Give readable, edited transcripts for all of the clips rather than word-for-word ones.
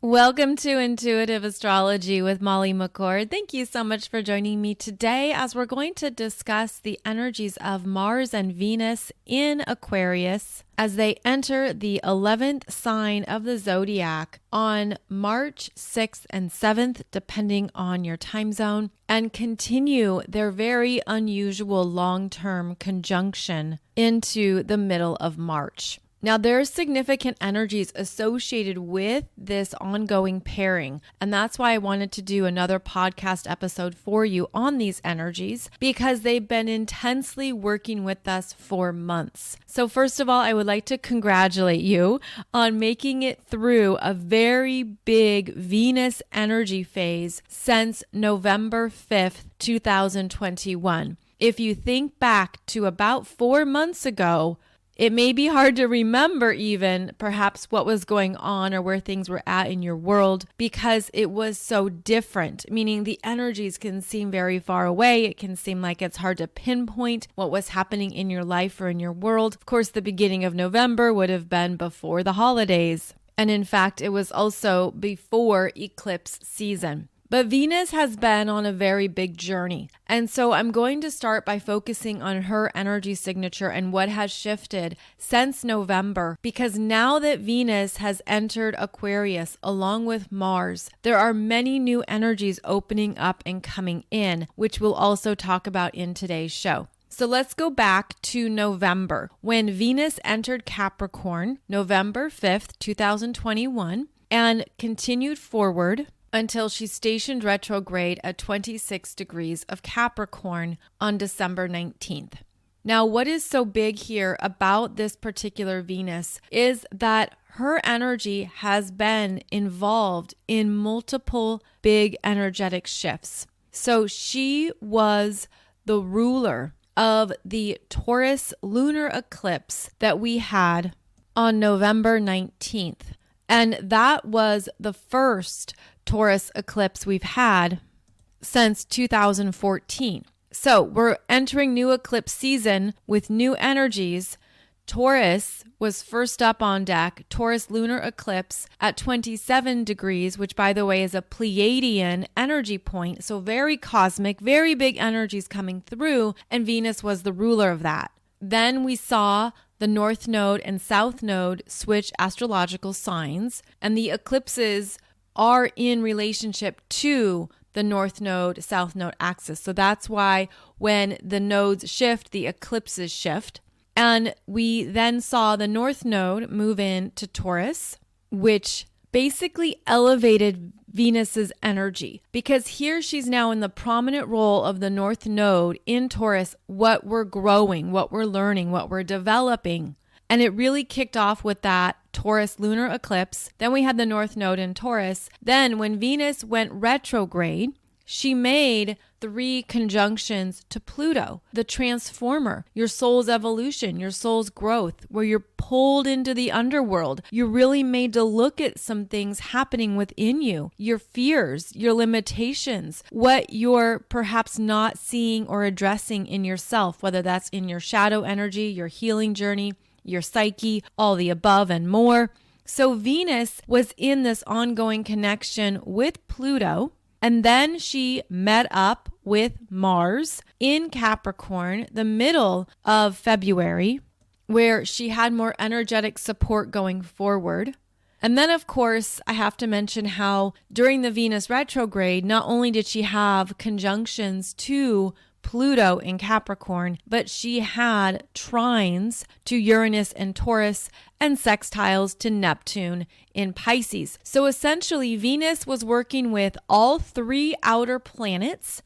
Welcome to Intuitive Astrology with Molly McCord. Thank you so much for joining me today as we're going to discuss the energies of Mars and Venus in Aquarius as they enter the 11th sign of the zodiac on March 6th and 7th, depending on your time zone, and continue their very unusual long-term conjunction into the middle of March. Now, there's significant energies associated with this ongoing pairing, and that's why I wanted to do another podcast episode for you on these energies because they've been intensely working with us for months. So first of all, I would like to congratulate you on making it through a very big Venus energy phase since November 5th, 2021. If you think back to about 4 months ago, it may be hard to remember even perhaps what was going on or where things were at in your world because it was so different, meaning the energies can seem very far away. It can seem like it's hard to pinpoint what was happening in your life or in your world. Of course, the beginning of November would have been before the holidays. And in fact, it was also before eclipse season. But Venus has been on a very big journey. And so I'm going to start by focusing on her energy signature and what has shifted since November. Because now that Venus has entered Aquarius along with Mars, there are many new energies opening up and coming in, which we'll also talk about in today's show. So let's go back to November when Venus entered Capricorn, November 5th, 2021, and continued forward until she stationed retrograde at 26 degrees of Capricorn on December 19th. Now, what is so big here about this particular Venus is that her energy has been involved in multiple big energetic shifts. So she was the ruler of the Taurus Lunar Eclipse that we had on November 19th. And that was the first Taurus eclipse we've had since 2014. So we're entering new eclipse season with new energies. Taurus was first up on deck, Taurus Lunar Eclipse at 27 degrees, which by the way is a Pleiadian energy point. So very cosmic, very big energies coming through, and Venus was the ruler of that. Then we saw the North Node and South Node switch astrological signs, and the eclipses are in relationship to the North Node, South Node axis. So that's why when the nodes shift, the eclipses shift. And we then saw the North Node move into Taurus, which basically elevated Venus's energy because here she's now in the prominent role of the North Node in Taurus, what we're growing, what we're learning, what we're developing. And it really kicked off with that Taurus lunar eclipse. Then we had the North Node in Taurus. Then when Venus went retrograde, she made 3 conjunctions to Pluto, the transformer, your soul's evolution, your soul's growth, where you're pulled into the underworld. You're really made to look at some things happening within you, your fears, your limitations, what you're perhaps not seeing or addressing in yourself, whether that's in your shadow energy, your healing journey, your psyche, all the above and more. So Venus was in this ongoing connection with Pluto. And then she met up with Mars in Capricorn, the middle of February, where she had more energetic support going forward. And then, of course, I have to mention how during the Venus retrograde, not only did she have conjunctions to Pluto in Capricorn, but she had trines to Uranus and Taurus and sextiles to Neptune in Pisces. So essentially, Venus was working with all 3 outer planets.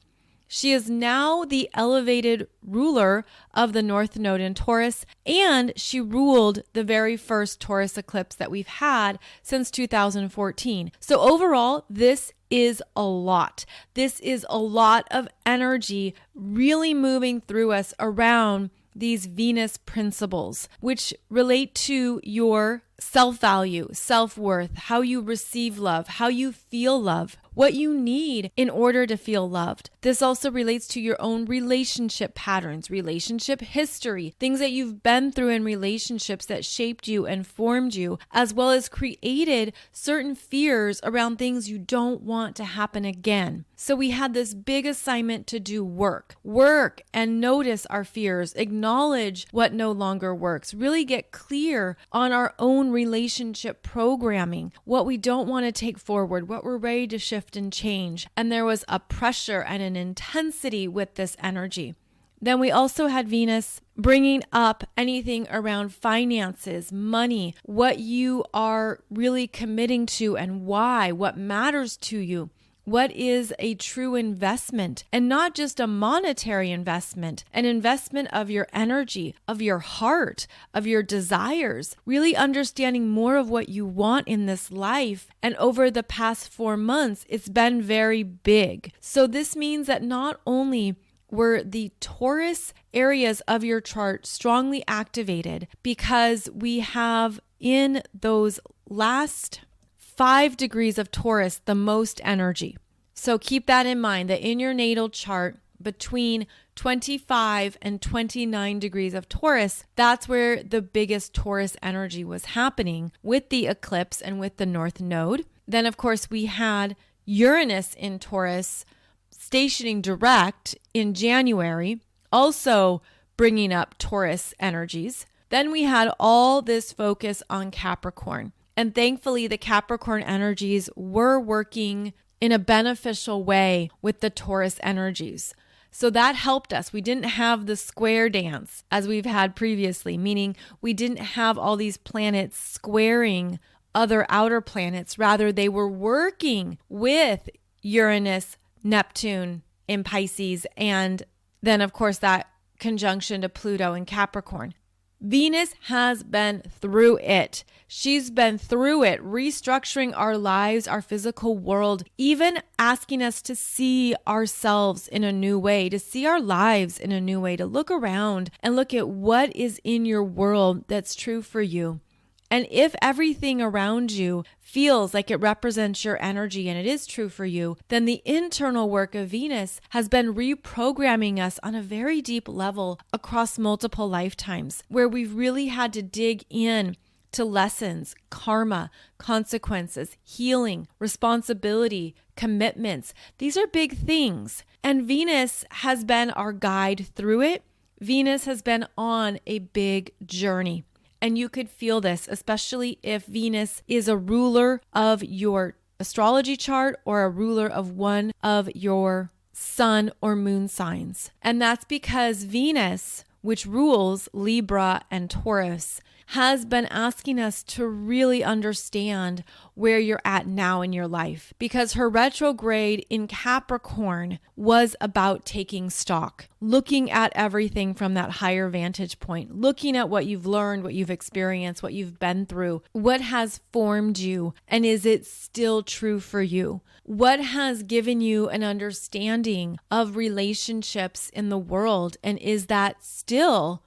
She is now the elevated ruler of the North Node in Taurus, and she ruled the very first Taurus eclipse that we've had since 2014. So overall, this is a lot. This is a lot of energy really moving through us around these Venus principles, which relate to your self-value, self-worth, how you receive love, how you feel love, what you need in order to feel loved. This also relates to your own relationship patterns, relationship history, things that you've been through in relationships that shaped you and formed you, as well as created certain fears around things you don't want to happen again. So we had this big assignment to do work and notice our fears, acknowledge what no longer works, really get clear on our own relationship programming, what we don't want to take forward, what we're ready to shift and change. And there was a pressure and an intensity with this energy. Then we also had Venus bringing up anything around finances, money, what you are really committing to and why, what matters to you. What is a true investment, and not just a monetary investment, an investment of your energy, of your heart, of your desires, really understanding more of what you want in this life. And over the past 4 months, it's been very big. So this means that not only were the Taurus areas of your chart strongly activated, because we have in those last 5 degrees of Taurus the most energy. So keep that in mind, that in your natal chart between 25 and 29 degrees of Taurus, that's where the biggest Taurus energy was happening with the eclipse and with the North Node. Then, of course, we had Uranus in Taurus stationing direct in January, also bringing up Taurus energies. Then we had all this focus on Capricorn. And thankfully, the Capricorn energies were working in a beneficial way with the Taurus energies. So that helped us. We didn't have the square dance as we've had previously, meaning we didn't have all these planets squaring other outer planets. Rather, they were working with Uranus, Neptune in Pisces, and then, of course, that conjunction to Pluto in Capricorn. Venus has been through it. She's been through it, restructuring our lives, our physical world, even asking us to see ourselves in a new way, to see our lives in a new way, to look around and look at what is in your world that's true for you. And if everything around you feels like it represents your energy and it is true for you, then the internal work of Venus has been reprogramming us on a very deep level across multiple lifetimes, where we've really had to dig in to lessons, karma, consequences, healing, responsibility, commitments. These are big things. And Venus has been our guide through it. Venus has been on a big journey. And you could feel this, especially if Venus is a ruler of your astrology chart or a ruler of one of your sun or moon signs. And that's because Venus, which rules Libra and Taurus, has been asking us to really understand where you're at now in your life, because her retrograde in Capricorn was about taking stock, looking at everything from that higher vantage point, looking at what you've learned, what you've experienced, what you've been through, what has formed you, and is it still true for you? What has given you an understanding of relationships in the world, and is that still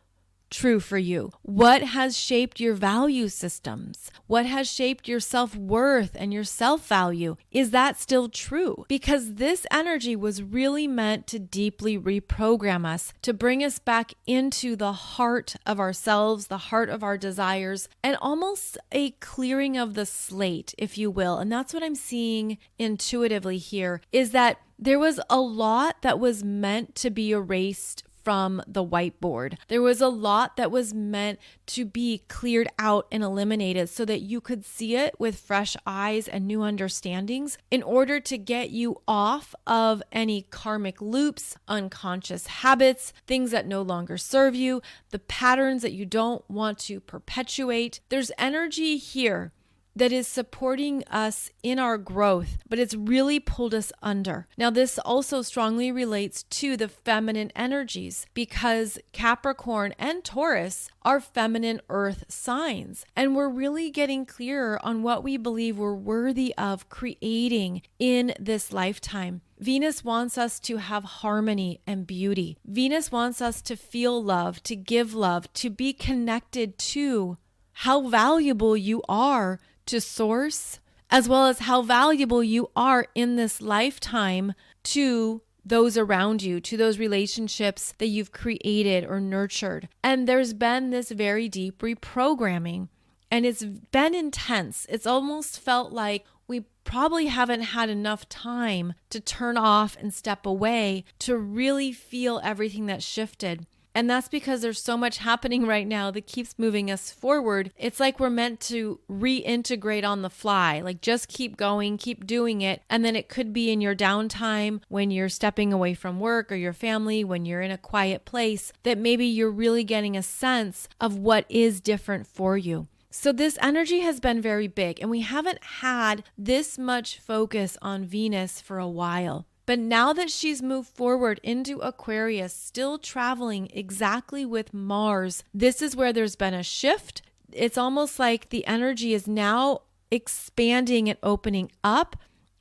true for you? What has shaped your value systems? What has shaped your self-worth and your self-value? Is that still true? Because this energy was really meant to deeply reprogram us, to bring us back into the heart of ourselves, the heart of our desires, and almost a clearing of the slate, if you will. And that's what I'm seeing intuitively here, is that there was a lot that was meant to be erased from the whiteboard. There was a lot that was meant to be cleared out and eliminated so that you could see it with fresh eyes and new understandings in order to get you off of any karmic loops, unconscious habits, things that no longer serve you, the patterns that you don't want to perpetuate. There's energy here that is supporting us in our growth, but it's really pulled us under. Now, this also strongly relates to the feminine energies, because Capricorn and Taurus are feminine earth signs. And we're really getting clearer on what we believe we're worthy of creating in this lifetime. Venus wants us to have harmony and beauty. Venus wants us to feel love, to give love, to be connected to how valuable you are to source, as well as how valuable you are in this lifetime to those around you, to those relationships that you've created or nurtured. And there's been this very deep reprogramming, and it's been intense. It's almost felt like we probably haven't had enough time to turn off and step away to really feel everything that's shifted. And that's because there's so much happening right now that keeps moving us forward. It's like we're meant to reintegrate on the fly, like just keep going, keep doing it. And then it could be in your downtime when you're stepping away from work or your family, when you're in a quiet place, that maybe you're really getting a sense of what is different for you. So this energy has been very big, and we haven't had this much focus on Venus for a while. But now that she's moved forward into Aquarius, still traveling exactly with Mars, this is where there's been a shift. It's almost like the energy is now expanding and opening up,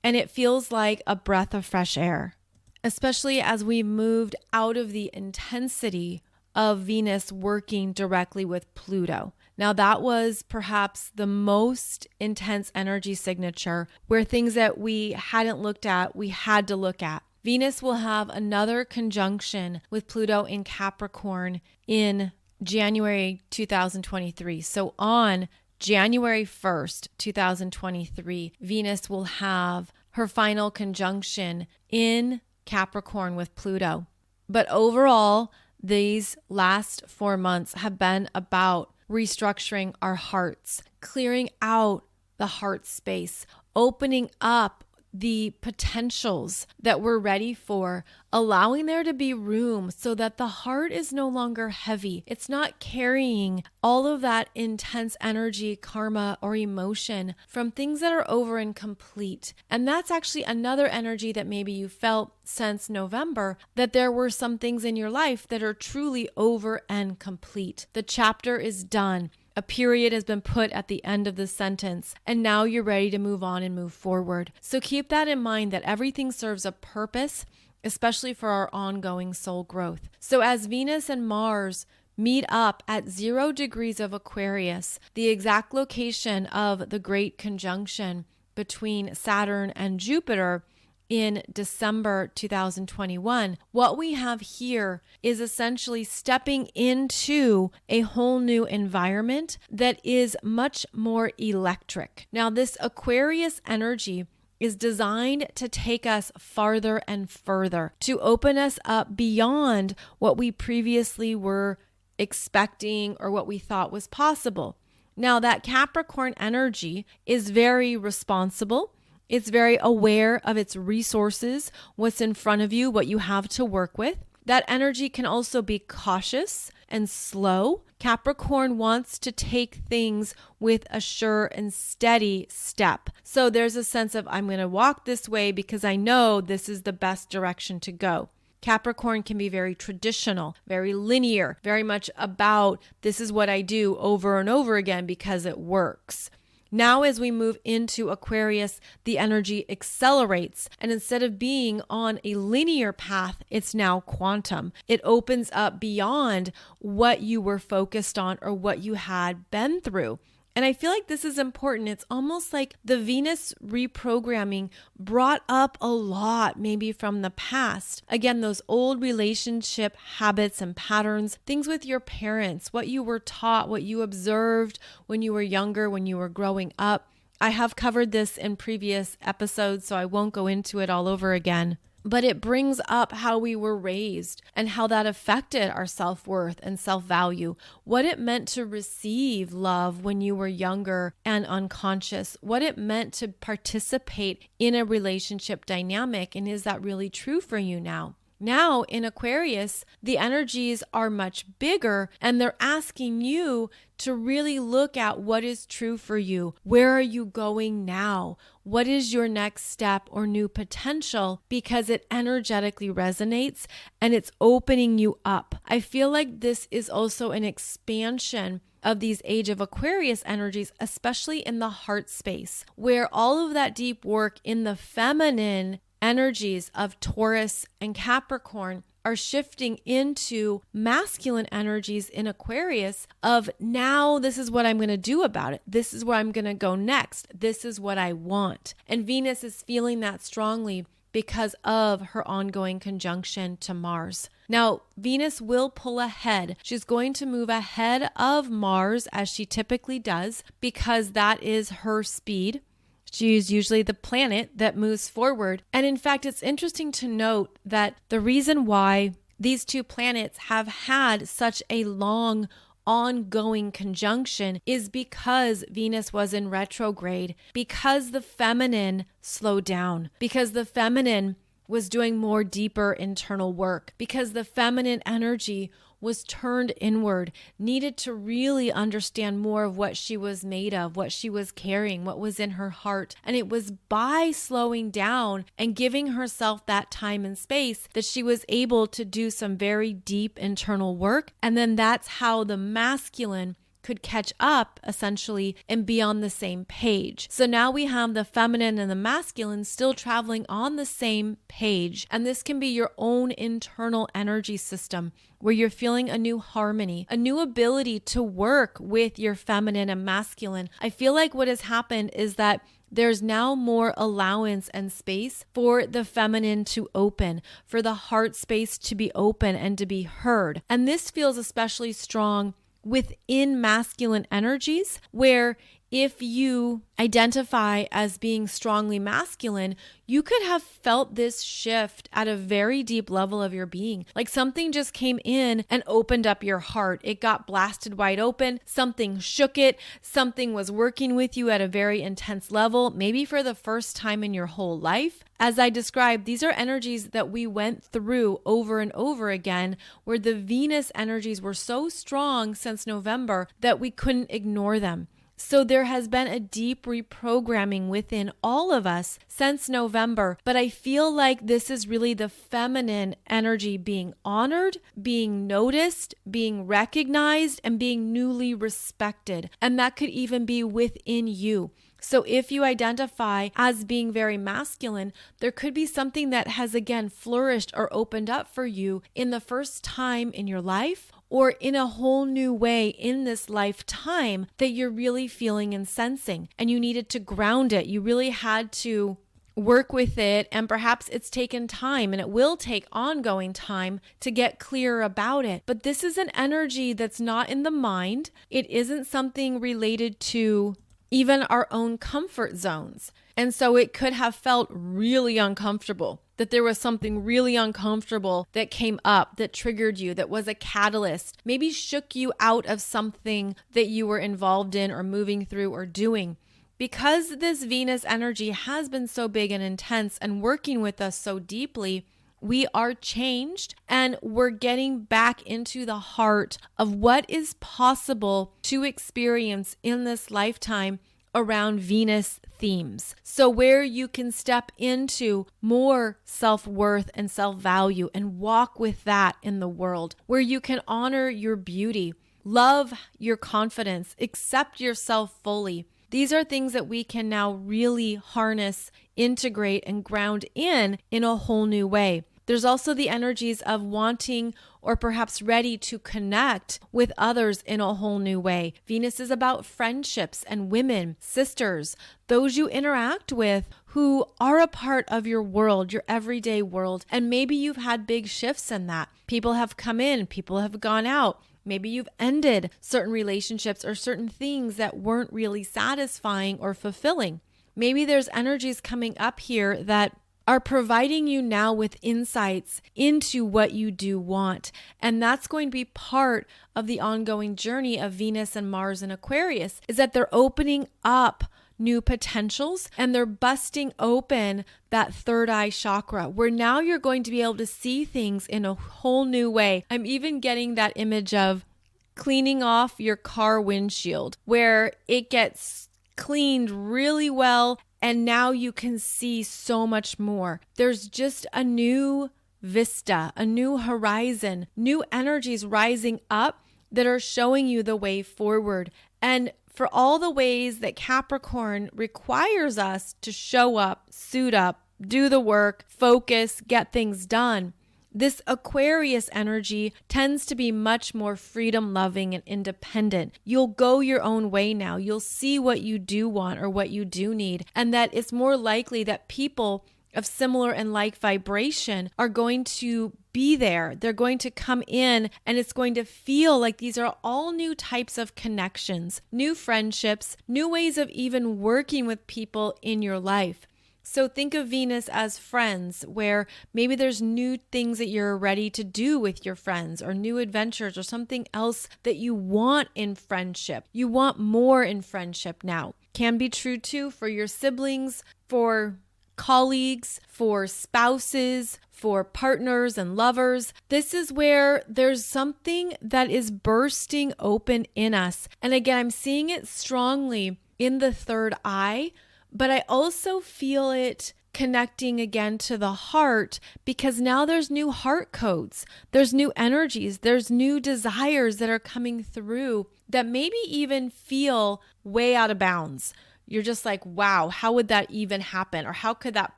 and it feels like a breath of fresh air, especially as we've moved out of the intensity of Venus working directly with Pluto. Now, that was perhaps the most intense energy signature where things that we hadn't looked at, we had to look at. Venus will have another conjunction with Pluto in Capricorn in January 2023. So on January 1st, 2023, Venus will have her final conjunction in Capricorn with Pluto. But overall, these last 4 months have been about restructuring our hearts, clearing out the heart space, opening up the potentials that we're ready for, allowing there to be room so that the heart is no longer heavy. It's not carrying all of that intense energy, karma, or emotion from things that are over and complete. And that's actually another energy that maybe you felt since November, that there were some things in your life that are truly over and complete. The chapter is done. A period has been put at the end of the sentence, and now you're ready to move on and move forward. So keep that in mind, that everything serves a purpose, especially for our ongoing soul growth. So as Venus and Mars meet up at 0 degrees of Aquarius, the exact location of the great conjunction between Saturn and Jupiter in December 2021, what we have here is essentially stepping into a whole new environment that is much more electric. Now, this Aquarius energy is designed to take us farther and further, to open us up beyond what we previously were expecting or what we thought was possible. Now, that Capricorn energy is very responsible. It's very aware of its resources, what's in front of you, what you have to work with. That energy can also be cautious and slow. Capricorn wants to take things with a sure and steady step. So there's a sense of, I'm going to walk this way because I know this is the best direction to go. Capricorn can be very traditional, very linear, very much about this is what I do over and over again because it works. Now, as we move into Aquarius, the energy accelerates, and instead of being on a linear path, it's now quantum. It opens up beyond what you were focused on or what you had been through. And I feel like this is important. It's almost like the Venus reprogramming brought up a lot maybe from the past. Again, those old relationship habits and patterns, things with your parents, what you were taught, what you observed when you were younger, when you were growing up. I have covered this in previous episodes, so I won't go into it all over again. But it brings up how we were raised and how that affected our self-worth and self-value, what it meant to receive love when you were younger and unconscious, what it meant to participate in a relationship dynamic, and is that really true for you now? Now in Aquarius, the energies are much bigger, and they're asking you to really look at what is true for you. Where are you going now? What is your next step or new potential? Because it energetically resonates and it's opening you up. I feel like this is also an expansion of these Age of Aquarius energies, especially in the heart space, where all of that deep work in the feminine energies of Taurus and Capricorn are shifting into masculine energies in Aquarius of now this is what I'm going to do about it. This is where I'm going to go next. This is what I want. And Venus is feeling that strongly because of her ongoing conjunction to Mars. Now, Venus will pull ahead. She's going to move ahead of Mars as she typically does because that is her speed. She's usually the planet that moves forward. And in fact, it's interesting to note that the reason why these two planets have had such a long ongoing conjunction is because Venus was in retrograde, because the feminine slowed down, because the feminine was doing more deeper internal work, because the feminine energy was turned inward, needed to really understand more of what she was made of, what she was carrying, what was in her heart. And it was by slowing down and giving herself that time and space that she was able to do some very deep internal work. And then that's how the masculine could catch up essentially and be on the same page. So now we have the feminine and the masculine still traveling on the same page. And this can be your own internal energy system where you're feeling a new harmony, a new ability to work with your feminine and masculine. I feel like what has happened is that there's now more allowance and space for the feminine to open, for the heart space to be open and to be heard. And this feels especially strong within masculine energies, where if you identify as being strongly masculine, you could have felt this shift at a very deep level of your being. Like something just came in and opened up your heart. It got blasted wide open. Something shook it. Something was working with you at a very intense level, maybe for the first time in your whole life. As I described, these are energies that we went through over and over again, where the Venus energies were so strong since November that we couldn't ignore them. So there has been a deep reprogramming within all of us since November, but I feel like this is really the feminine energy being honored, being noticed, being recognized, and being newly respected. And that could even be within you. So if you identify as being very masculine, there could be something that has again flourished or opened up for you in the first time in your life, or in a whole new way in this lifetime that you're really feeling and sensing, and you needed to ground it. You really had to work with it, and perhaps it's taken time, and it will take ongoing time to get clearer about it. But this is an energy that's not in the mind. It isn't something related to even our own comfort zones. And so it could have felt really uncomfortable, that there was something really uncomfortable that came up, that triggered you, that was a catalyst, maybe shook you out of something that you were involved in or moving through or doing. Because this Venus energy has been so big and intense and working with us so deeply, we are changed and we're getting back into the heart of what is possible to experience in this lifetime around Venus themes. So where you can step into more self-worth and self-value and walk with that in the world, where you can honor your beauty, love your confidence, accept yourself fully. These are things that we can now really harness, integrate, and ground in a whole new way. There's also the energies of wanting or perhaps ready to connect with others in a whole new way. Venus is about friendships and women, sisters, those you interact with who are a part of your world, your everyday world. And maybe you've had big shifts in that. People have come in, people have gone out. Maybe you've ended certain relationships or certain things that weren't really satisfying or fulfilling. Maybe there's energies coming up here that are providing you now with insights into what you do want. And that's going to be part of the ongoing journey of Venus and Mars and Aquarius, is that they're opening up new potentials and they're busting open that third eye chakra, where now you're going to be able to see things in a whole new way. I'm even getting that image of cleaning off your car windshield, where it gets cleaned really well. And now you can see so much more. There's just a new vista, a new horizon, new energies rising up that are showing you the way forward. And for all the ways that Capricorn requires us to show up, suit up, do the work, focus, get things done, This Aquarius energy tends to be much more freedom loving and independent. You'll go your own way now. You'll see what you do want or what you do need, and that it's more likely that people of similar and like vibration are going to be there. They're going to come in, and it's going to feel like these are all new types of connections, new friendships, new ways of even working with people in your life. So think of Venus as friends, where maybe there's new things that you're ready to do with your friends, or new adventures, or something else that you want in friendship. You want more in friendship now. Can be true too for your siblings, for colleagues, for spouses, for partners and lovers. This is where there's something that is bursting open in us. And again, I'm seeing it strongly in the third eye, but I also feel it connecting again to the heart, because now there's new heart codes, there's new energies, there's new desires that are coming through that maybe even feel way out of bounds. You're just like, wow, how would that even happen? Or how could that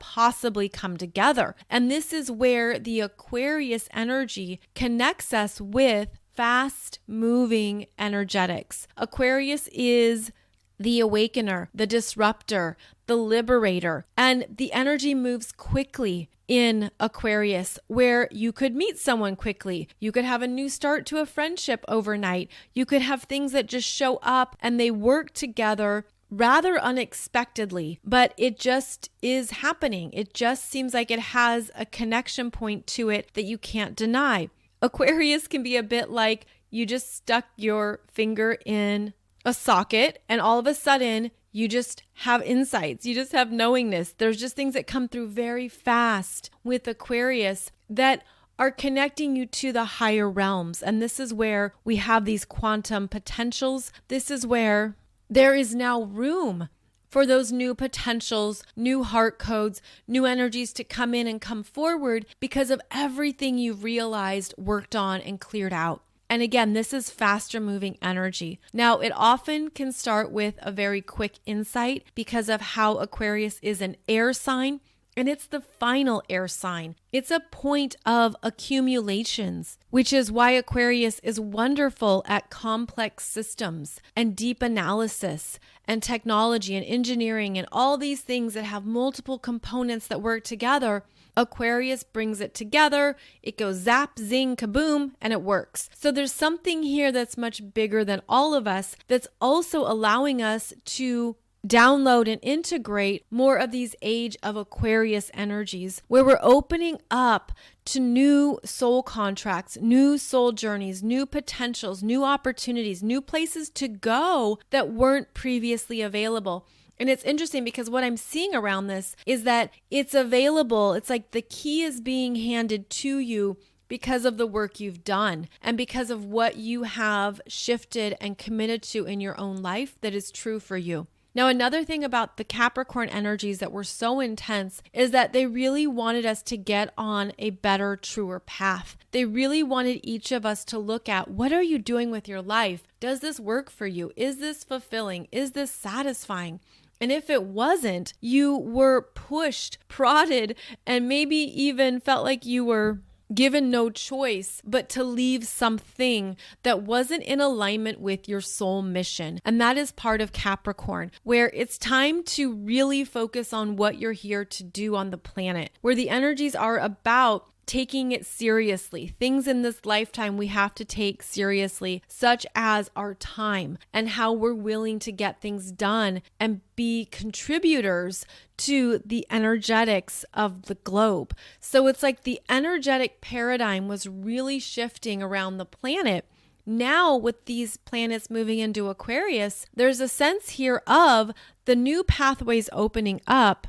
possibly come together? And this is where the Aquarius energy connects us with fast moving energetics. Aquarius is the awakener, the disruptor, the liberator, and the energy moves quickly in Aquarius, where you could meet someone quickly. You could have a new start to a friendship overnight. You could have things that just show up and they work together rather unexpectedly, but it just is happening. It just seems like it has a connection point to it that you can't deny. Aquarius can be a bit like you just stuck your finger in a socket and all of a sudden you just have insights. You just have knowingness. There's just things that come through very fast with Aquarius that are connecting you to the higher realms. And this is where we have these quantum potentials. This is where there is now room for those new potentials, new heart codes, new energies to come in and come forward because of everything you've realized, worked on, and cleared out. And again, this is faster moving energy. Now, it often can start with a very quick insight because of how Aquarius is an air sign, and it's the final air sign. It's a point of accumulations, which is why Aquarius is wonderful at complex systems and deep analysis and technology and engineering and all these things that have multiple components that work together. Aquarius brings it together, it goes zap, zing, kaboom, and it works. So there's something here that's much bigger than all of us that's also allowing us to download and integrate more of these age of Aquarius energies, where we're opening up to new soul contracts, new soul journeys, new potentials, new opportunities, new places to go that weren't previously available. And it's interesting because what I'm seeing around this is that it's available. It's like the key is being handed to you because of the work you've done and because of what you have shifted and committed to in your own life that is true for you. Now, another thing about the Capricorn energies that were so intense is that they really wanted us to get on a better, truer path. They really wanted each of us to look at, what are you doing with your life? Does this work for you? Is this fulfilling? Is this satisfying? And if it wasn't, you were pushed, prodded, and maybe even felt like you were given no choice but to leave something that wasn't in alignment with your soul mission. And that is part of Capricorn, where it's time to really focus on what you're here to do on the planet, where the energies are about taking it seriously. Things in this lifetime we have to take seriously, such as our time and how we're willing to get things done and be contributors to the energetics of the globe. So it's like the energetic paradigm was really shifting around the planet. Now, with these planets moving into Aquarius, there's a sense here of the new pathways opening up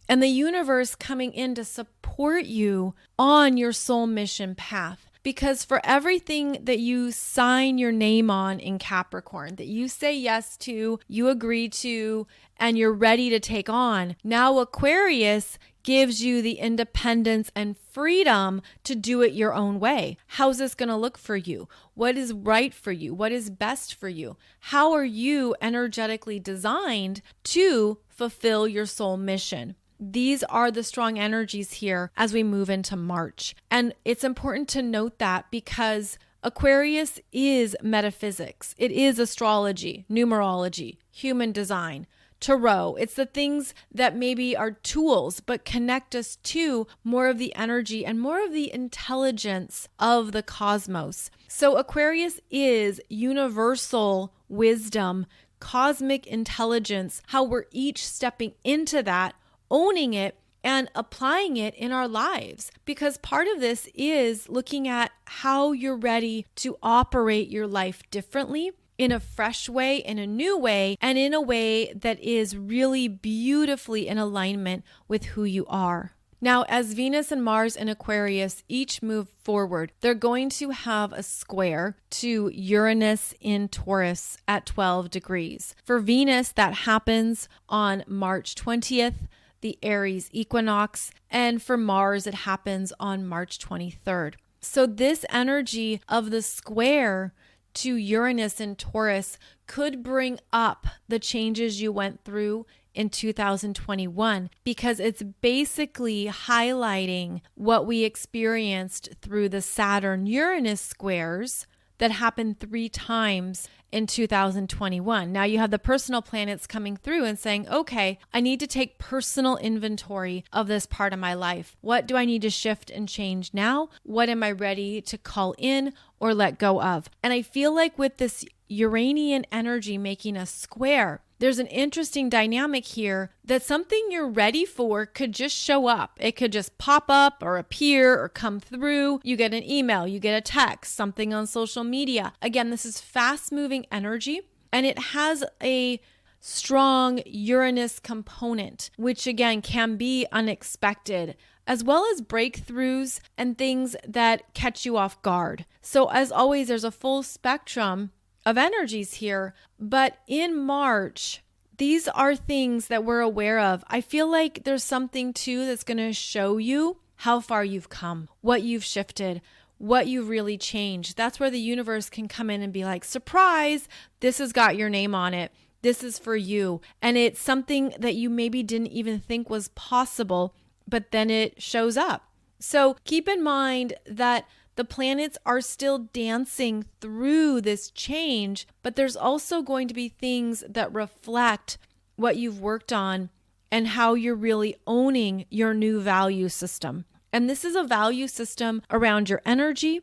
and the universe coming in to support you on your soul mission path. Because for everything that you sign your name on in Capricorn, that you say yes to, you agree to, and you're ready to take on, now Aquarius gives you the independence and freedom to do it your own way. How's this going to look for you? What is right for you? What is best for you? How are you energetically designed to fulfill your soul mission? these are the strong energies here as we move into March. And it's important to note that because Aquarius is metaphysics. It is astrology, numerology, human design, tarot. It's the things that maybe are tools, but connect us to more of the energy and more of the intelligence of the cosmos. So Aquarius is universal wisdom, cosmic intelligence, how we're each stepping into that, owning it, and applying it in our lives. Because part of this is looking at how you're ready to operate your life differently, in a fresh way, in a new way, and in a way that is really beautifully in alignment with who you are. Now, as Venus and Mars in Aquarius each move forward, they're going to have a square to Uranus in Taurus at 12 degrees. For Venus, that happens on March 20th, the Aries equinox, and for Mars, it happens on March 23rd. So this energy of the square to Uranus in Taurus could bring up the changes you went through in 2021, because it's basically highlighting what we experienced through the Saturn-Uranus squares that happened 3 times in 2021. Now you have the personal planets coming through and saying, okay, I need to take personal inventory of this part of my life. What do I need to shift and change now? What am I ready to call in or let go of? And I feel like with this Uranian energy making a square, there's an interesting dynamic here that something you're ready for could just show up. It could just pop up or appear or come through. You get an email, you get a text, something on social media. Again, this is fast moving energy, and it has a strong Uranus component, which again can be unexpected, as well as breakthroughs and things that catch you off guard. So as always, there's a full spectrum of energies here, but in March, these are things that we're aware of. I feel like there's something too that's going to show you how far you've come, what you've shifted, what you've really changed. That's where the universe can come in and be like, surprise, this has got your name on it. This is for you. And it's something that you maybe didn't even think was possible, but then it shows up. So keep in mind that the planets are still dancing through this change, but there's also going to be things that reflect what you've worked on and how you're really owning your new value system. And this is a value system around your energy,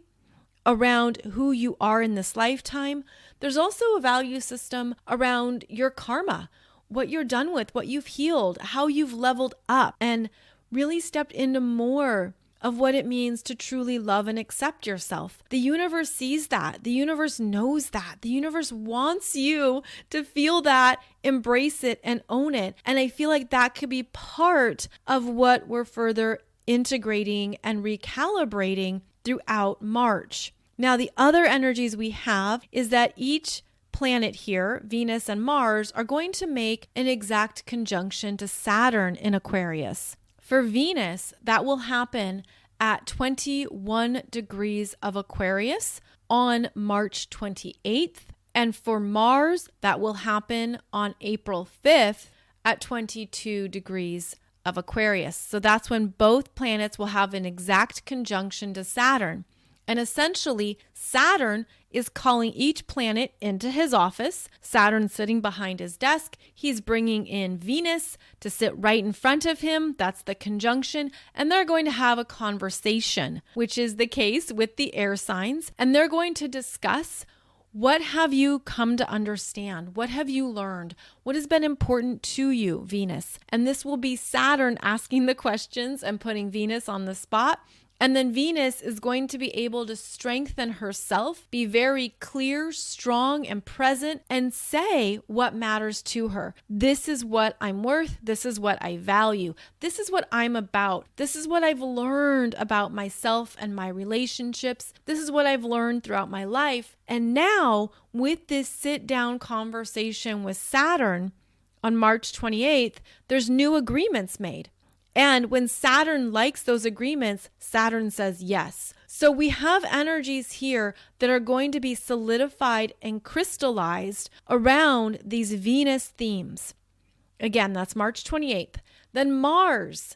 around who you are in this lifetime. There's also a value system around your karma, what you're done with, what you've healed, how you've leveled up and really stepped into more of what it means to truly love and accept yourself. The universe sees that. The universe knows that. The universe wants you to feel that, embrace it, and own it. And I feel like that could be part of what we're further integrating and recalibrating throughout March. Now, the other energies we have is that each planet here, Venus and Mars, are going to make an exact conjunction to Saturn in Aquarius. For Venus, that will happen at 21 degrees of Aquarius on March 28th. And for Mars, that will happen on April 5th at 22 degrees of Aquarius. So that's when both planets will have an exact conjunction to Saturn. And essentially, Saturn is calling each planet into his office. Saturn's sitting behind his desk. He's bringing in Venus to sit right in front of him. That's the conjunction. And they're going to have a conversation, which is the case with the air signs. And they're going to discuss, what have you come to understand? What have you learned? What has been important to you, Venus? And this will be Saturn asking the questions and putting Venus on the spot. And then Venus is going to be able to strengthen herself, be very clear, strong, and present, and say what matters to her. This is what I'm worth. This is what I value. This is what I'm about. This is what I've learned about myself and my relationships. This is what I've learned throughout my life. And now, with this sit-down conversation with Saturn on March 28th, there's new agreements made. And when Saturn likes those agreements, Saturn says yes. So we have energies here that are going to be solidified and crystallized around these Venus themes. Again, that's March 28th. Then Mars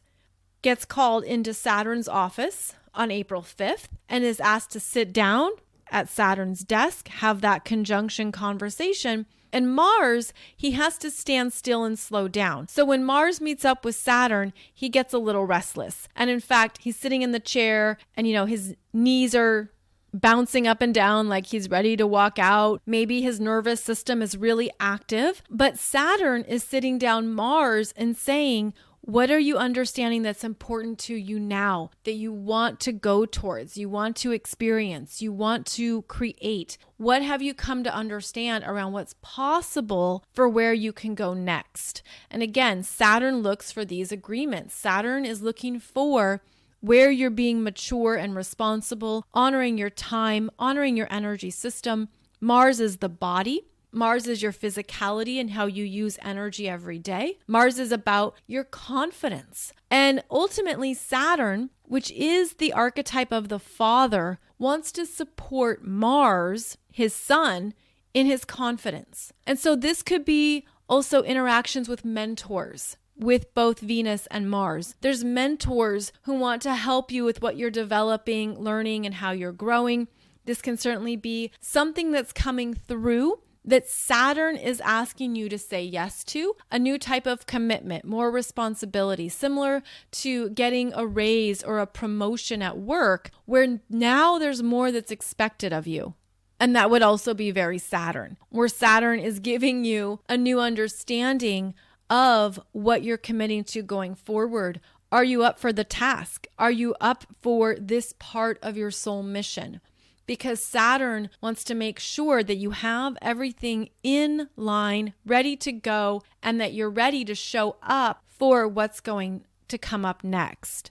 gets called into Saturn's office on April 5th and is asked to sit down at Saturn's desk, have that conjunction conversation. And Mars, he has to stand still and slow down. So when Mars meets up with Saturn, he gets a little restless. And in fact, he's sitting in the chair and, his knees are bouncing up and down like he's ready to walk out. Maybe his nervous system is really active. But Saturn is sitting down Mars and saying, what are you understanding that's important to you now, that you want to go towards, you want to experience, you want to create? What have you come to understand around what's possible for where you can go next? And again, Saturn looks for these agreements. Saturn is looking for where you're being mature and responsible, honoring your time, honoring your energy system. Mars is the body. Mars is your physicality and how you use energy every day. Mars is about your confidence. And ultimately, Saturn, which is the archetype of the father, wants to support Mars, his son, in his confidence. And so this could be also interactions with mentors, with both Venus and Mars. There's mentors who want to help you with what you're developing, learning, and how you're growing. This can certainly be something that's coming through that Saturn is asking you to say yes to, a new type of commitment, more responsibility, similar to getting a raise or a promotion at work, where now there's more that's expected of you. And that would also be very Saturn, where Saturn is giving you a new understanding of what you're committing to going forward. Are you up for the task? Are you up for this part of your soul mission? Because Saturn wants to make sure that you have everything in line, ready to go, and that you're ready to show up for what's going to come up next.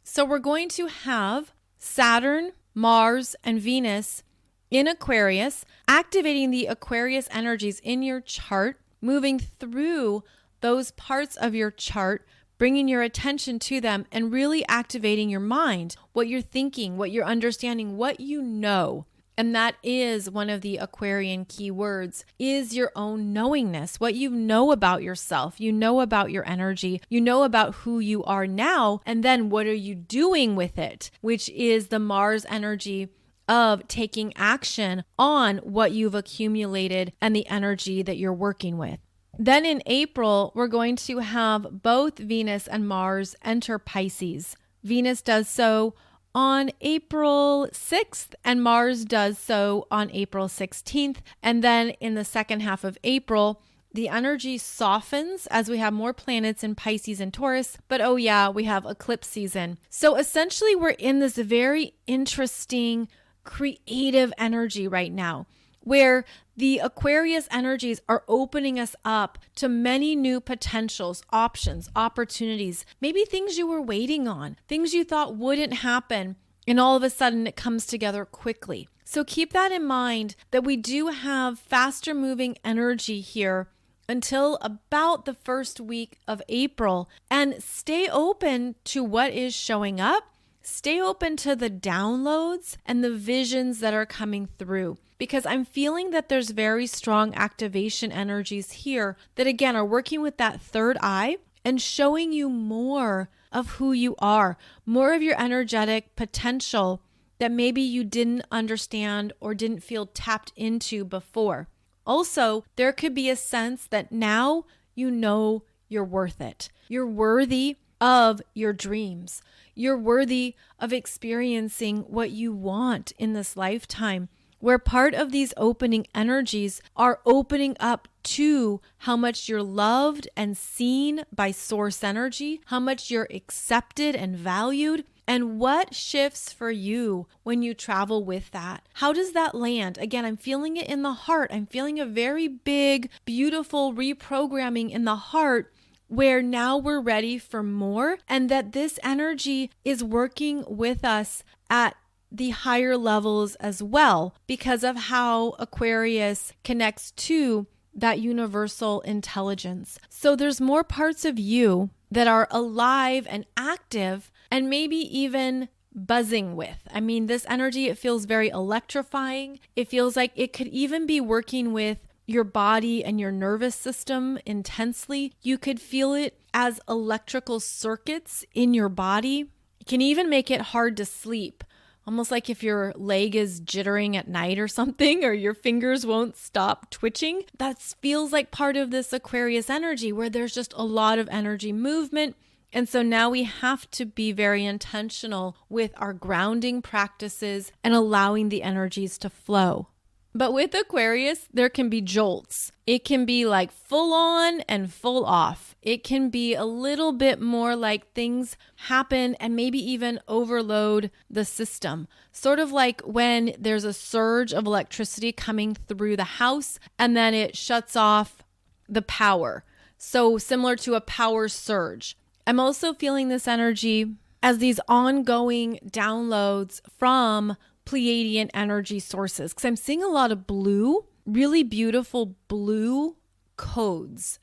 So we're going to have Saturn, Mars, and Venus in Aquarius, activating the Aquarius energies in your chart, moving through those parts of your chart, bringing your attention to them and really activating your mind, what you're thinking, what you're understanding, what you know. And that is one of the Aquarian key words, is your own knowingness, what you know about yourself, you know about your energy, you know about who you are now, and then what are you doing with it, which is the Mars energy of taking action on what you've accumulated and the energy that you're working with. Then in April, we're going to have both Venus and Mars enter Pisces. Venus does so on April 6th and Mars does so on April 16th. And then in the second half of April, the energy softens as we have more planets in Pisces and Taurus. But oh yeah, we have eclipse season. So essentially we're in this very interesting creative energy right now, where the Aquarius energies are opening us up to many new potentials, options, opportunities, maybe things you were waiting on, things you thought wouldn't happen, and all of a sudden it comes together quickly. So keep that in mind, that we do have faster moving energy here until about the first week of April, and stay open to what is showing up. Stay open to the downloads and the visions that are coming through, because I'm feeling that there's very strong activation energies here that, again, are working with that third eye and showing you more of who you are, more of your energetic potential that maybe you didn't understand or didn't feel tapped into before. Also, there could be a sense that now you know you're worth it. You're worthy of your dreams. You're worthy of experiencing what you want in this lifetime, where part of these opening energies are opening up to how much you're loved and seen by source energy, how much you're accepted and valued, and what shifts for you when you travel with that. How does that land? Again, I'm feeling it in the heart. I'm feeling a very big, beautiful reprogramming in the heart, where now we're ready for more, and that this energy is working with us at the higher levels as well, because of how Aquarius connects to that universal intelligence. So there's more parts of you that are alive and active and maybe even buzzing with. I mean, this energy, it feels very electrifying. It feels like it could even be working with your body and your nervous system intensely. You could feel it as electrical circuits in your body. It can even make it hard to sleep. Almost like if your leg is jittering at night or something, or your fingers won't stop twitching. That feels like part of this Aquarius energy where there's just a lot of energy movement. And so now we have to be very intentional with our grounding practices and allowing the energies to flow. But with Aquarius, there can be jolts. It can be like full on and full off. It can be a little bit more like things happen and maybe even overload the system. Sort of like when there's a surge of electricity coming through the house and then it shuts off the power. So similar to a power surge. I'm also feeling this energy as these ongoing downloads from Pleiadian energy sources, because I'm seeing a lot of blue, really beautiful blue codes.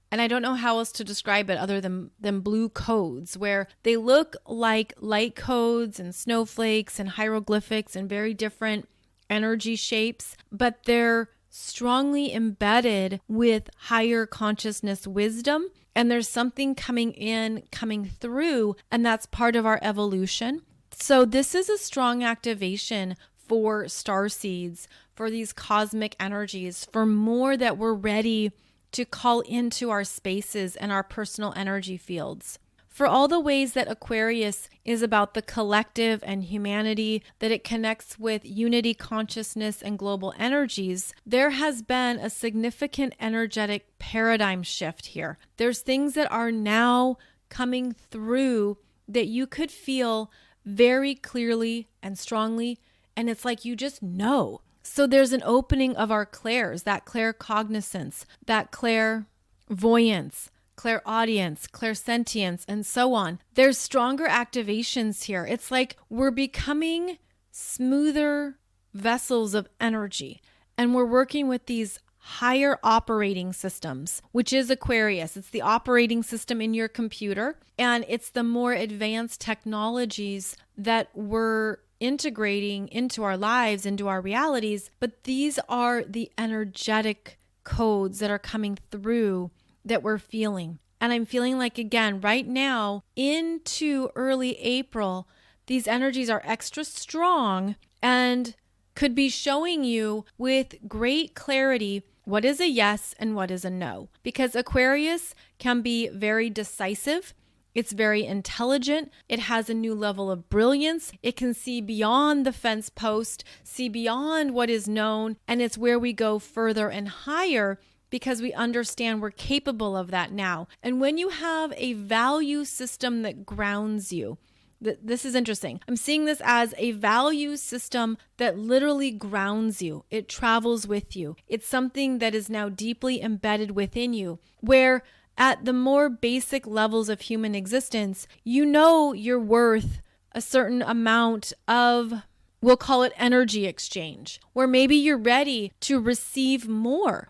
And I don't know how else to describe it other than blue codes, where they look like light codes and snowflakes and hieroglyphics and very different energy shapes, but they're strongly embedded with higher consciousness wisdom. And there's something coming through, and that's part of our evolution. So this is a strong activation for starseeds, for these cosmic energies, for more that we're ready to call into our spaces and our personal energy fields. For all the ways that Aquarius is about the collective and humanity, that it connects with unity consciousness and global energies, there has been a significant energetic paradigm shift here. There's things that are now coming through that you could feel very clearly and strongly, and it's like you just know. So there's an opening of our clairs, that claircognizance, that clairvoyance, clairaudience, clairsentience, and so on. There's stronger activations here. It's like we're becoming smoother vessels of energy, and we're working with these higher operating systems, which is Aquarius. It's the operating system in your computer, and it's the more advanced technologies that we're integrating into our lives, into our realities. But these are the energetic codes that are coming through that we're feeling. And I'm feeling like, again, right now into early April, these energies are extra strong and could be showing you with great clarity what is a yes and what is a no. Because Aquarius can be very decisive. It's very intelligent. It has a new level of brilliance. It can see beyond the fence post, see beyond what is known, and it's where we go further and higher because we understand we're capable of that now. And when you have a value system that grounds you, this is interesting. I'm seeing this as a value system that literally grounds you. It travels with you. It's something that is now deeply embedded within you, where at the more basic levels of human existence, you know you're worth a certain amount of, we'll call it energy exchange, where maybe you're ready to receive more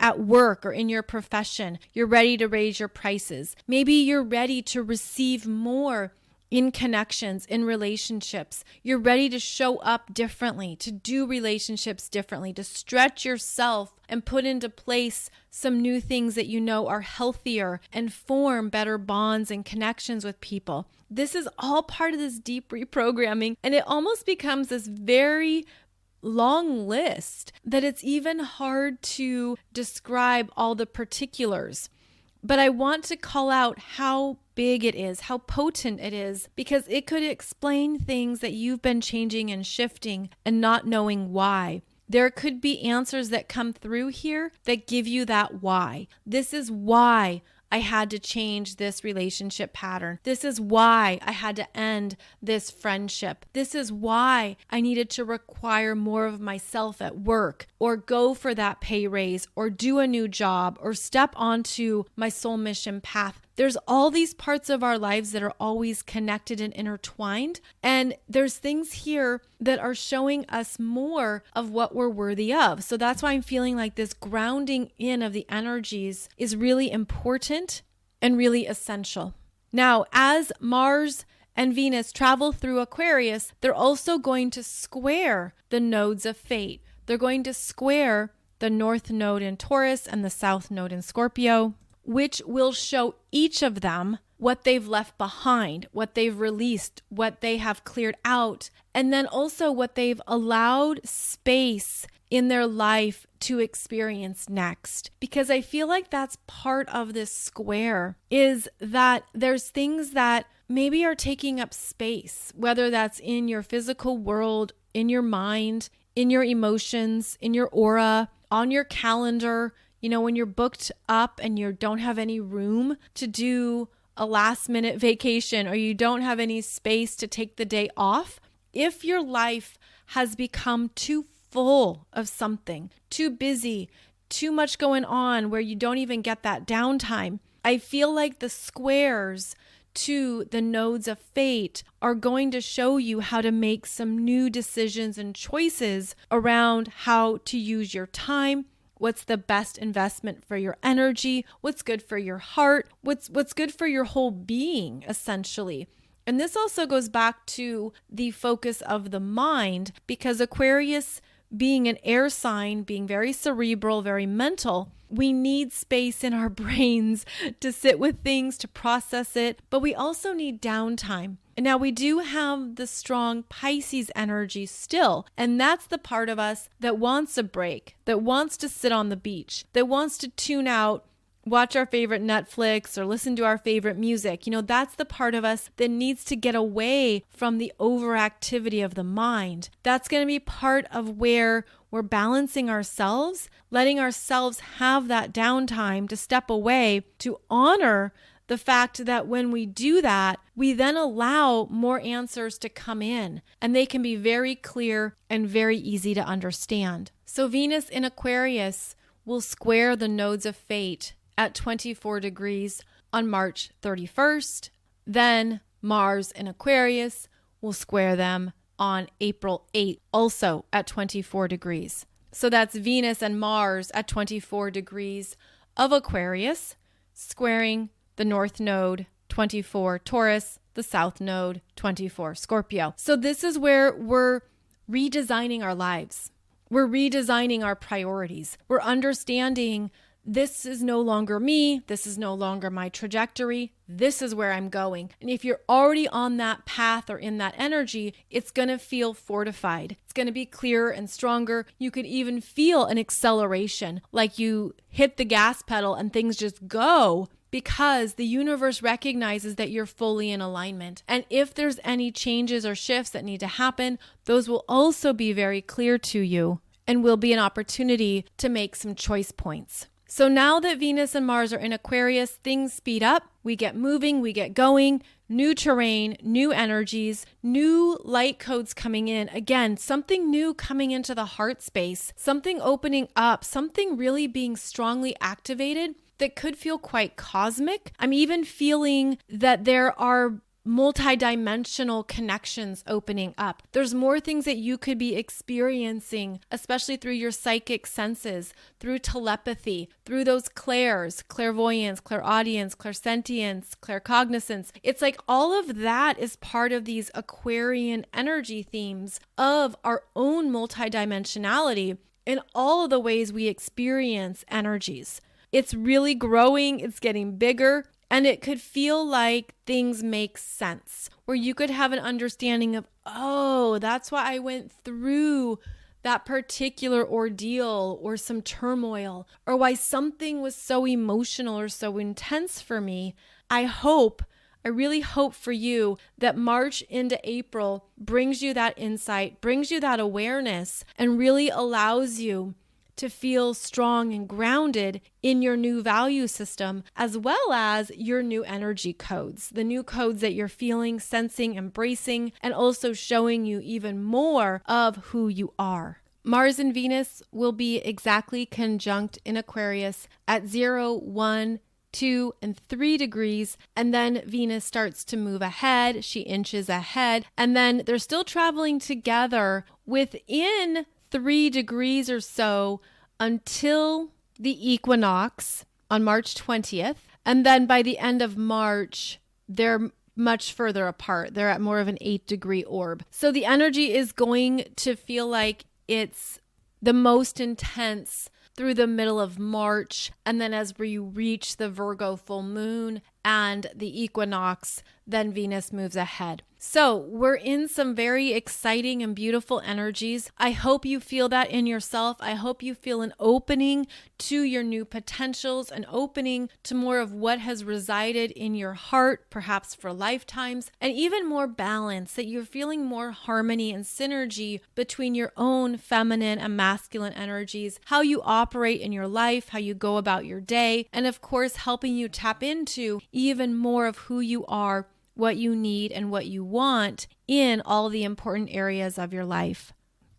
at work or in your profession. You're ready to raise your prices. Maybe you're ready to receive more in connections, in relationships. You're ready to show up differently, to do relationships differently, to stretch yourself and put into place some new things that you know are healthier and form better bonds and connections with people. This is all part of this deep reprogramming, and it almost becomes this very long list that it's even hard to describe all the particulars. But I want to call out how big it is, how potent it is, because it could explain things that you've been changing and shifting and not knowing why. There could be answers that come through here that give you that why. This is why I had to change this relationship pattern. This is why I had to end this friendship. This is why I needed to require more of myself at work, or go for that pay raise, or do a new job, or step onto my soul mission path. There's all these parts of our lives that are always connected and intertwined. And there's things here that are showing us more of what we're worthy of. So that's why I'm feeling like this grounding in of the energies is really important and really essential. Now, as Mars and Venus travel through Aquarius, they're also going to square the nodes of fate. They're going to square the North Node in Taurus and the South Node in Scorpio, which will show each of them what they've left behind, what they've released, what they have cleared out, and then also what they've allowed space in their life to experience next. Because I feel like that's part of this square, is that there's things that maybe are taking up space, whether that's in your physical world, in your mind, in your emotions, in your aura, on your calendar. You know, when you're booked up and you don't have any room to do a last minute vacation, or you don't have any space to take the day off, if your life has become too full of something, too busy, too much going on where you don't even get that downtime, I feel like the squares to the nodes of fate are going to show you how to make some new decisions and choices around how to use your time. What's the best investment for your energy? What's good for your heart? What's good for your whole being, essentially? And this also goes back to the focus of the mind, because Aquarius, being an air sign, being very cerebral, very mental, we need space in our brains to sit with things, to process it, but we also need downtime. And now we do have the strong Pisces energy still, and that's the part of us that wants a break, that wants to sit on the beach, that wants to tune out, watch our favorite Netflix or listen to our favorite music. You know, that's the part of us that needs to get away from the overactivity of the mind. That's going to be part of where we're balancing ourselves, letting ourselves have that downtime to step away, to honor the fact that when we do that, we then allow more answers to come in, and they can be very clear and very easy to understand. So Venus in Aquarius will square the nodes of fate at 24 degrees on March 31st. Then Mars in Aquarius will square them on April 8th, also at 24 degrees. So that's Venus and Mars at 24 degrees of Aquarius, squaring the North Node 24 Taurus, the South Node 24 Scorpio. So this is where we're redesigning our lives. We're redesigning our priorities. We're understanding this is no longer me. This is no longer my trajectory. This is where I'm going. And if you're already on that path or in that energy, it's going to feel fortified. It's going to be clearer and stronger. You could even feel an acceleration, like you hit the gas pedal and things just go, because the universe recognizes that you're fully in alignment. And if there's any changes or shifts that need to happen, those will also be very clear to you and will be an opportunity to make some choice points. So now that Venus and Mars are in Aquarius, things speed up, we get moving, we get going, new terrain, new energies, new light codes coming in. Again, something new coming into the heart space, something opening up, something really being strongly activated that could feel quite cosmic. I'm even feeling that there are multidimensional connections opening up. There's more things that you could be experiencing, especially through your psychic senses, through telepathy, through those clairs, clairvoyance, clairaudience, clairsentience, claircognizance. It's like all of that is part of these Aquarian energy themes of our own multidimensionality in all of the ways we experience energies. It's really growing, it's getting bigger, and it could feel like things make sense, where you could have an understanding of, oh, that's why I went through that particular ordeal or some turmoil, or why something was so emotional or so intense for me. I really hope for you that March into April brings you that insight, brings you that awareness, and really allows you to feel strong and grounded in your new value system, as well as your new energy codes, the new codes that you're feeling, sensing, embracing, and also showing you even more of who you are. Mars and Venus will be exactly conjunct in Aquarius at 0, 1, 2, and 3 degrees, and then Venus starts to move ahead. She inches ahead, and then they're still traveling together within 3 degrees or so until the equinox on March 20th. And then by the end of March, they're much further apart. They're at more of an 8-degree orb. So the energy is going to feel like it's the most intense through the middle of March. And then as we reach the Virgo full moon and the equinox, then Venus moves ahead. So we're in some very exciting and beautiful energies. I hope you feel that in yourself. I hope you feel an opening to your new potentials, an opening to more of what has resided in your heart, perhaps for lifetimes, and even more balance, that you're feeling more harmony and synergy between your own feminine and masculine energies, how you operate in your life, how you go about your day, and of course, helping you tap into even more of who you are, what you need, and what you want in all the important areas of your life.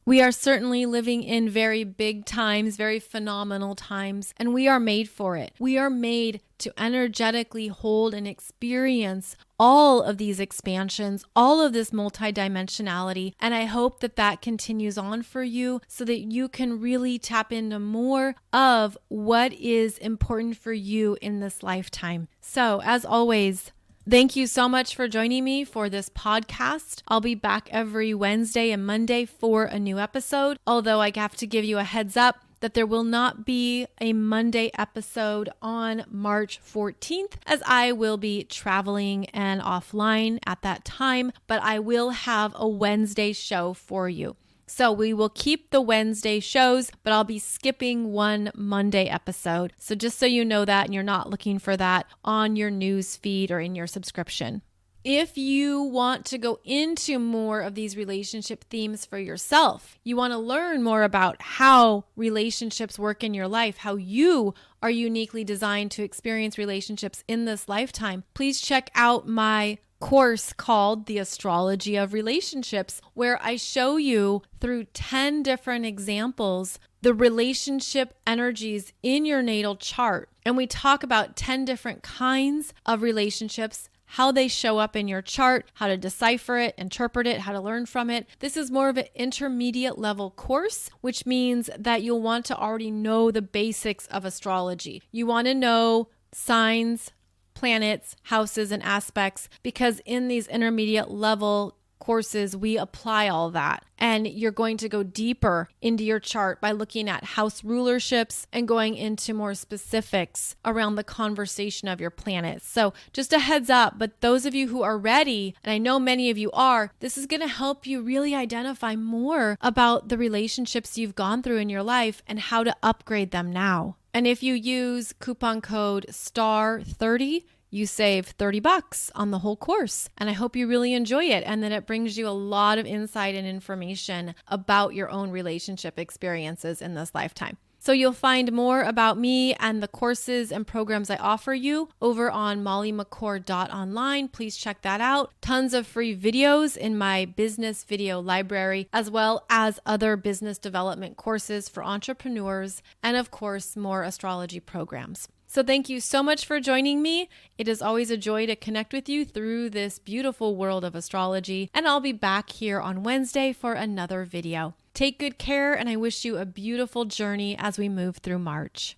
We are certainly living in very big times, very phenomenal times, and we are made for it. We are made to energetically hold and experience all of these expansions, all of this multidimensionality, and I hope that that continues on for you so that you can really tap into more of what is important for you in this lifetime. So, as always, thank you so much for joining me for this podcast. I'll be back every Wednesday and Monday for a new episode, although I have to give you a heads up that there will not be a Monday episode on March 14th, as I will be traveling and offline at that time, but I will have a Wednesday show for you. So we will keep the Wednesday shows, but I'll be skipping one Monday episode. So just so you know that and you're not looking for that on your news feed or in your subscription. If you want to go into more of these relationship themes for yourself, you want to learn more about how relationships work in your life, how you are uniquely designed to experience relationships in this lifetime, please check out my course called The Astrology of Relationships, where I show you through 10 different examples the relationship energies in your natal chart. And we talk about 10 different kinds of relationships, how they show up in your chart, how to decipher it, interpret it, how to learn from it. This is more of an intermediate level course, which means that you'll want to already know the basics of astrology. You want to know signs, planets, houses, and aspects, because in these intermediate level courses, we apply all that. And you're going to go deeper into your chart by looking at house rulerships and going into more specifics around the conversation of your planets. So just a heads up, but those of you who are ready, and I know many of you are, this is going to help you really identify more about the relationships you've gone through in your life and how to upgrade them now. And if you use coupon code STAR30, you save $30 on the whole course. And I hope you really enjoy it and that it brings you a lot of insight and information about your own relationship experiences in this lifetime. So you'll find more about me and the courses and programs I offer you over on mollymccord.online. Please check that out. Tons of free videos in my business video library, as well as other business development courses for entrepreneurs, and of course, more astrology programs. So thank you so much for joining me. It is always a joy to connect with you through this beautiful world of astrology, and I'll be back here on Wednesday for another video. Take good care, and I wish you a beautiful journey as we move through March.